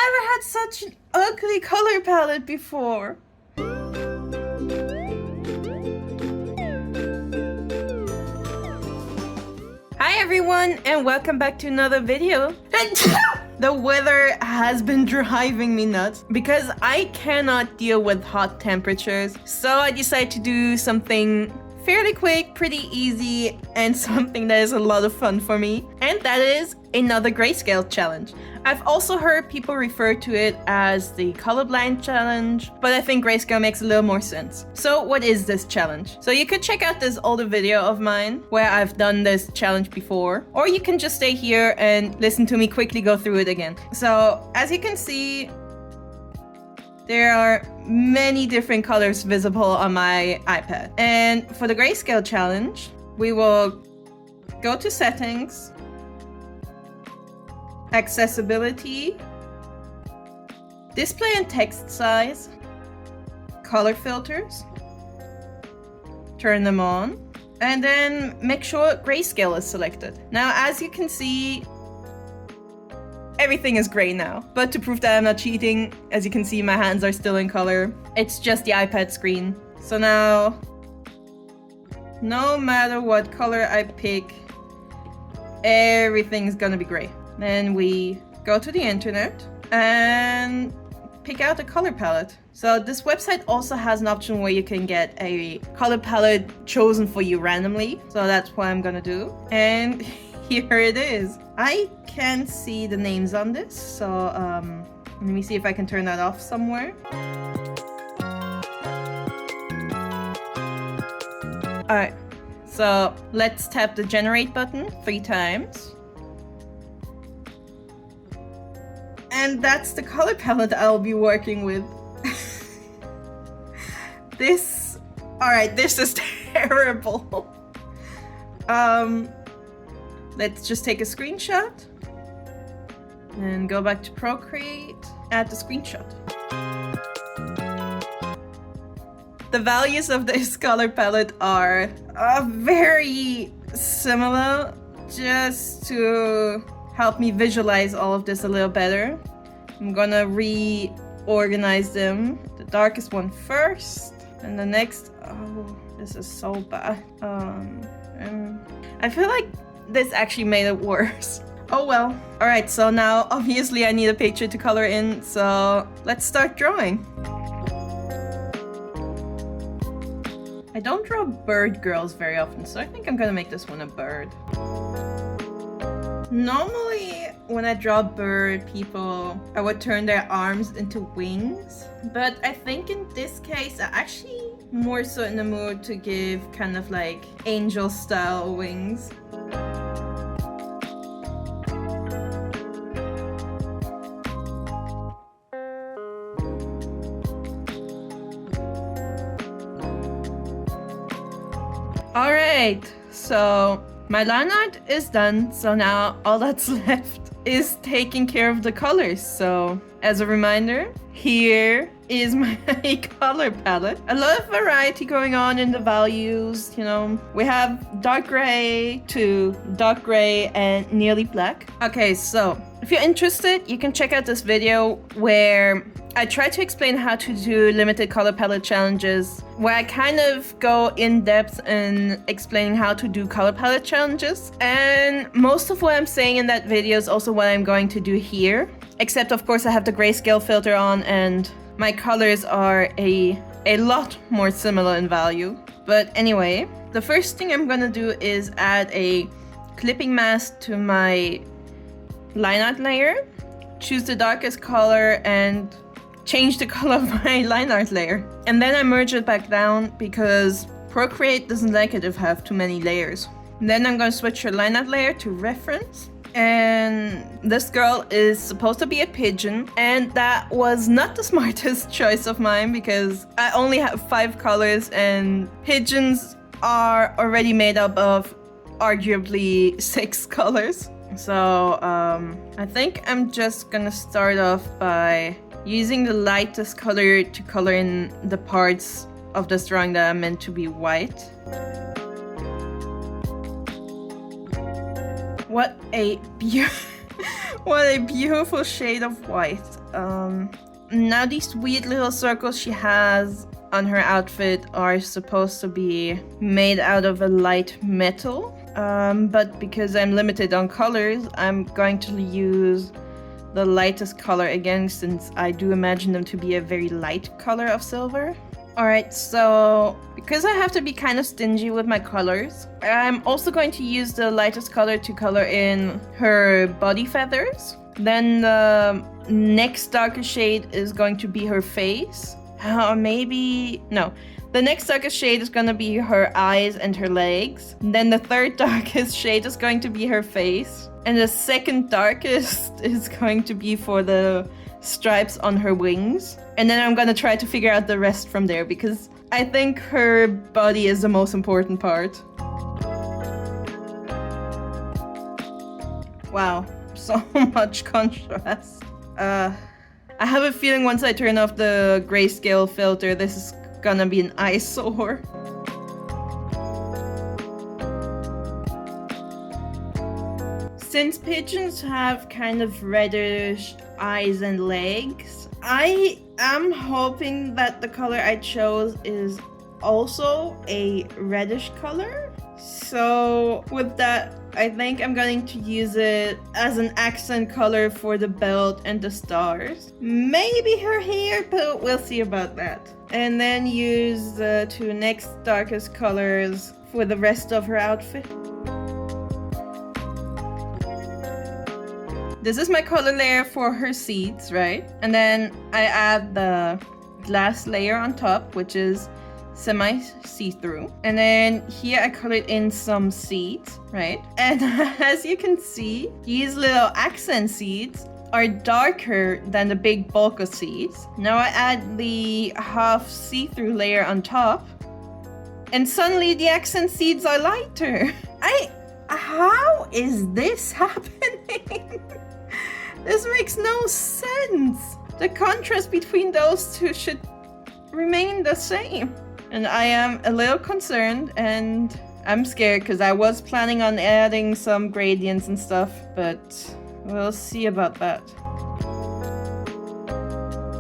never had such an ugly color palette before. Hi everyone, and welcome back to another video. The weather has been driving me nuts because I cannot deal with hot temperatures. So I decided to do something fairly quick, pretty easy, and something that is a lot of fun for me. And that is another Greyscale challenge. I've also heard people refer to it as the colorblind challenge, but I think Greyscale makes a little more sense. So what is this challenge? So you could check out this older video of mine where I've done this challenge before, or you can just stay here and listen to me quickly go through it again. So as you can see, there are many different colors visible on my iPad. And for the Greyscale challenge, we will go to settings, accessibility, display and text size, color filters, turn them on, and then make sure Greyscale is selected. Now, as you can see, everything is gray now. But to prove that I'm not cheating, as you can see, my hands are still in color. It's just the iPad screen. So now, no matter what color I pick, everything's gonna be gray. Then we go to the internet and pick out a color palette. So this website also has an option where you can get a color palette chosen for you randomly. So that's what I'm gonna do. And here it is. I can't see the names on this, so let me see if I can turn that off somewhere. Alright, so let's tap the generate button 3 times. And that's the color palette I'll be working with. Alright, this is terrible. Let's just take a screenshot and go back to Procreate, add the screenshot. The values of this color palette are very similar, just to help me visualize all of this a little better. I'm gonna reorganize them. The darkest one first, and the next, oh, this is so bad. I feel like this actually made it worse. Oh well. Alright, so now obviously I need a picture to color in, so let's start drawing. I don't draw bird girls very often, so I think I'm gonna make this one a bird. Normally, when I draw bird people, I would turn their arms into wings. But I think in this case, I'm actually more so in the mood to give kind of like angel style wings. Alright, so my line art is done, so now all that's left is taking care of the colors. So as a reminder, here is my color palette. A lot of variety going on in the values, you know. We have dark gray to dark gray and nearly black. Okay, so if you're interested, you can check out this video where I try to explain how to do limited color palette challenges, where I kind of go in depth in explaining how to do color palette challenges. And most of what I'm saying in that video is also what I'm going to do here. Except of course I have the grayscale filter on and my colors are a lot more similar in value. But anyway, the first thing I'm gonna do is add a clipping mask to my line art layer, choose the darkest color and change the color of my line art layer. And then I merge it back down because Procreate doesn't like it if I have too many layers. And then I'm gonna switch your line art layer to reference. And this girl is supposed to be a pigeon, and that was not the smartest choice of mine because I only have 5 colors and pigeons are already made up of arguably 6 colors. So I think I'm just gonna start off by using the lightest color to color in the parts of this drawing that are meant to be white. What a beautiful shade of white. Now these weird little circles she has on her outfit are supposed to be made out of a light metal. But because I'm limited on colors, I'm going to use the lightest color again, since I do imagine them to be a very light color of silver. Alright, so because I have to be kind of stingy with my colors, I'm also going to use the lightest color to color in her body feathers. Then the next darkest shade is going to be her face. No. The next darkest shade is going to be her eyes and her legs. Then the third darkest shade is going to be her face. And the second darkest is going to be for the stripes on her wings. And then I'm going to try to figure out the rest from there, because I think her body is the most important part. Wow, so much contrast. I have a feeling once I turn off the grayscale filter, this is gonna be an eyesore. Since pigeons have kind of reddish eyes and legs, I am hoping that the color I chose is also a reddish color. So with that, I think I'm going to use it as an accent color for the belt and the stars. Maybe her hair, but we'll see about that. And then use the two next darkest colors for the rest of her outfit. This is my color layer for her seeds, right? And then I add the glass layer on top, which is semi-see-through. And then here I colored in some seeds, right? And as you can see, these little accent seeds are darker than the big bulk of seeds. Now I add the half see-through layer on top, and suddenly the accent seeds are lighter. How is this happening? This makes no sense. The contrast between those two should remain the same. And I am a little concerned, and I'm scared because I was planning on adding some gradients and stuff, but we'll see about that.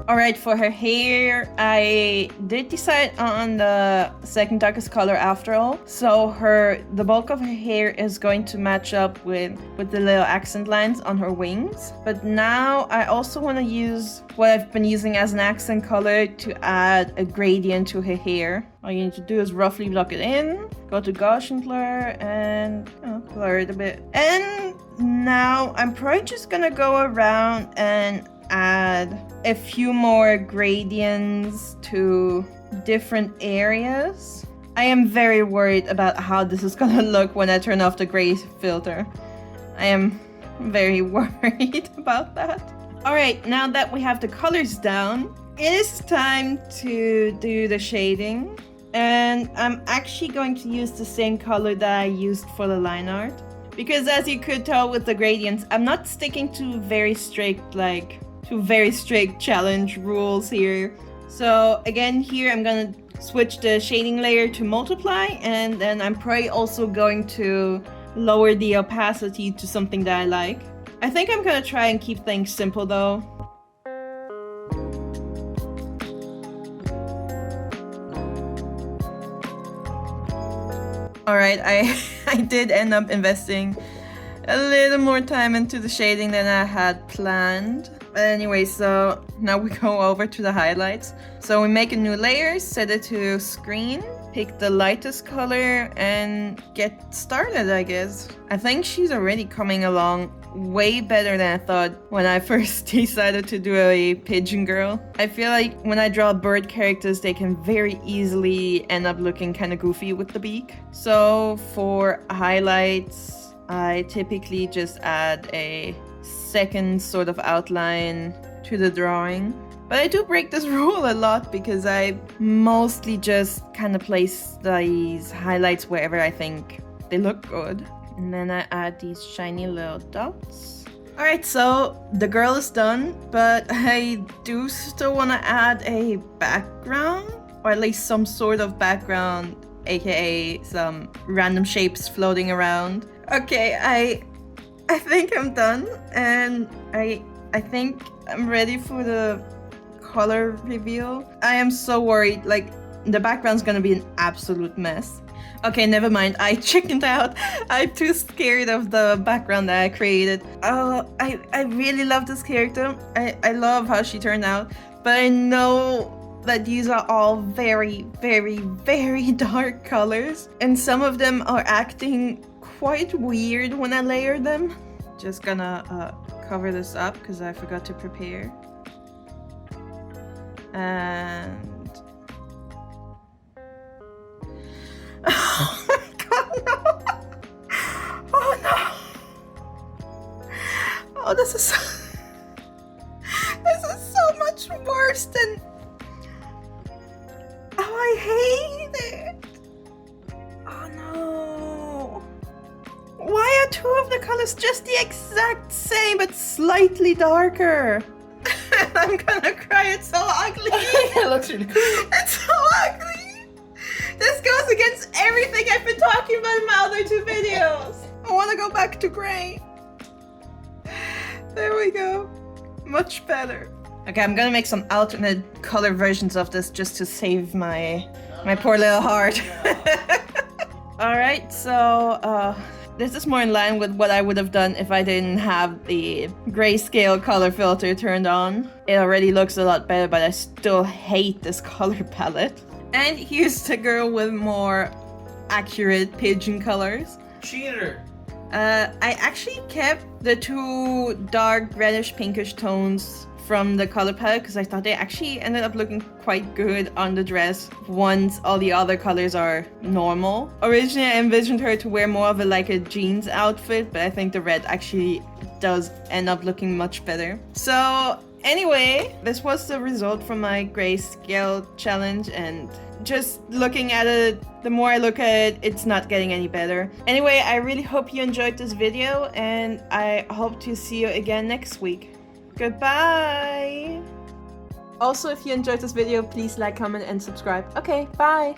Alright, for her hair, I did decide on the second darkest color after all. So the bulk of her hair is going to match up with the little accent lines on her wings. But now I also want to use what I've been using as an accent color to add a gradient to her hair. All you need to do is roughly block it in, go to gushing blur, and blur it a bit. And now I'm probably just gonna go around and add a few more gradients to different areas. I am very worried about how this is gonna look when I turn off the gray filter. I am very worried about that. Alright, now that we have the colors down, it is time to do the shading. And I'm actually going to use the same color that I used for the line art. Because as you could tell with the gradients, I'm not sticking to very strict challenge rules here. So again, here I'm gonna switch the shading layer to multiply, and then I'm probably also going to lower the opacity to something that I like. I think I'm gonna try and keep things simple though. Alright, I did end up investing a little more time into the shading than I had planned. But anyway, so now we go over to the highlights. So we make a new layer, set it to screen, pick the lightest color, and get started, I guess. I think she's already coming along way better than I thought when I first decided to do a pigeon girl. I feel like when I draw bird characters, they can very easily end up looking kind of goofy with the beak. So for highlights, I typically just add a second sort of outline to the drawing. But I do break this rule a lot because I mostly just kind of place these highlights wherever I think they look good. And then I add these shiny little dots. Alright, so the girl is done, but I do still want to add a background, or at least some sort of background, aka some random shapes floating around. Okay, I think I'm done, and I I think I'm ready for the color reveal. I am so worried, like the background's gonna be an absolute mess. Okay, never mind. I chickened out. I'm too scared of the background that I created. Oh, I really love this character. I love how she turned out, but I know that these are all very, very, very dark colors, and some of them are acting quite weird when I layer them. Just gonna cover this up because I forgot to prepare. And oh my god, no! Oh no! Oh, this is so much worse than. Oh, I hate it! Oh no! Why are two of the colors just the exact same but slightly darker? I'm gonna cry, it's so ugly! It looks really cool. It's so ugly! This goes against everything I've been talking about in my other two videos! I wanna go back to gray. There we go. Much better. Okay, I'm gonna make some alternate color versions of this just to save my poor little heart. Alright, so this is more in line with what I would have done if I didn't have the grayscale color filter turned on. It already looks a lot better, but I still hate this color palette. And here's the girl with more accurate pigeon colors. Cheater. I actually kept the two dark reddish pinkish tones from the color palette because I thought they actually ended up looking quite good on the dress once all the other colors are normal. Originally I envisioned her to wear more of a jeans outfit, but I think the red actually does end up looking much better. So anyway, this was the result from my grayscale challenge, and just looking at it, the more I look at it, it's not getting any better. Anyway, I really hope you enjoyed this video, and I hope to see you again next week. Goodbye! Also, if you enjoyed this video, please like, comment, and subscribe. Okay, bye!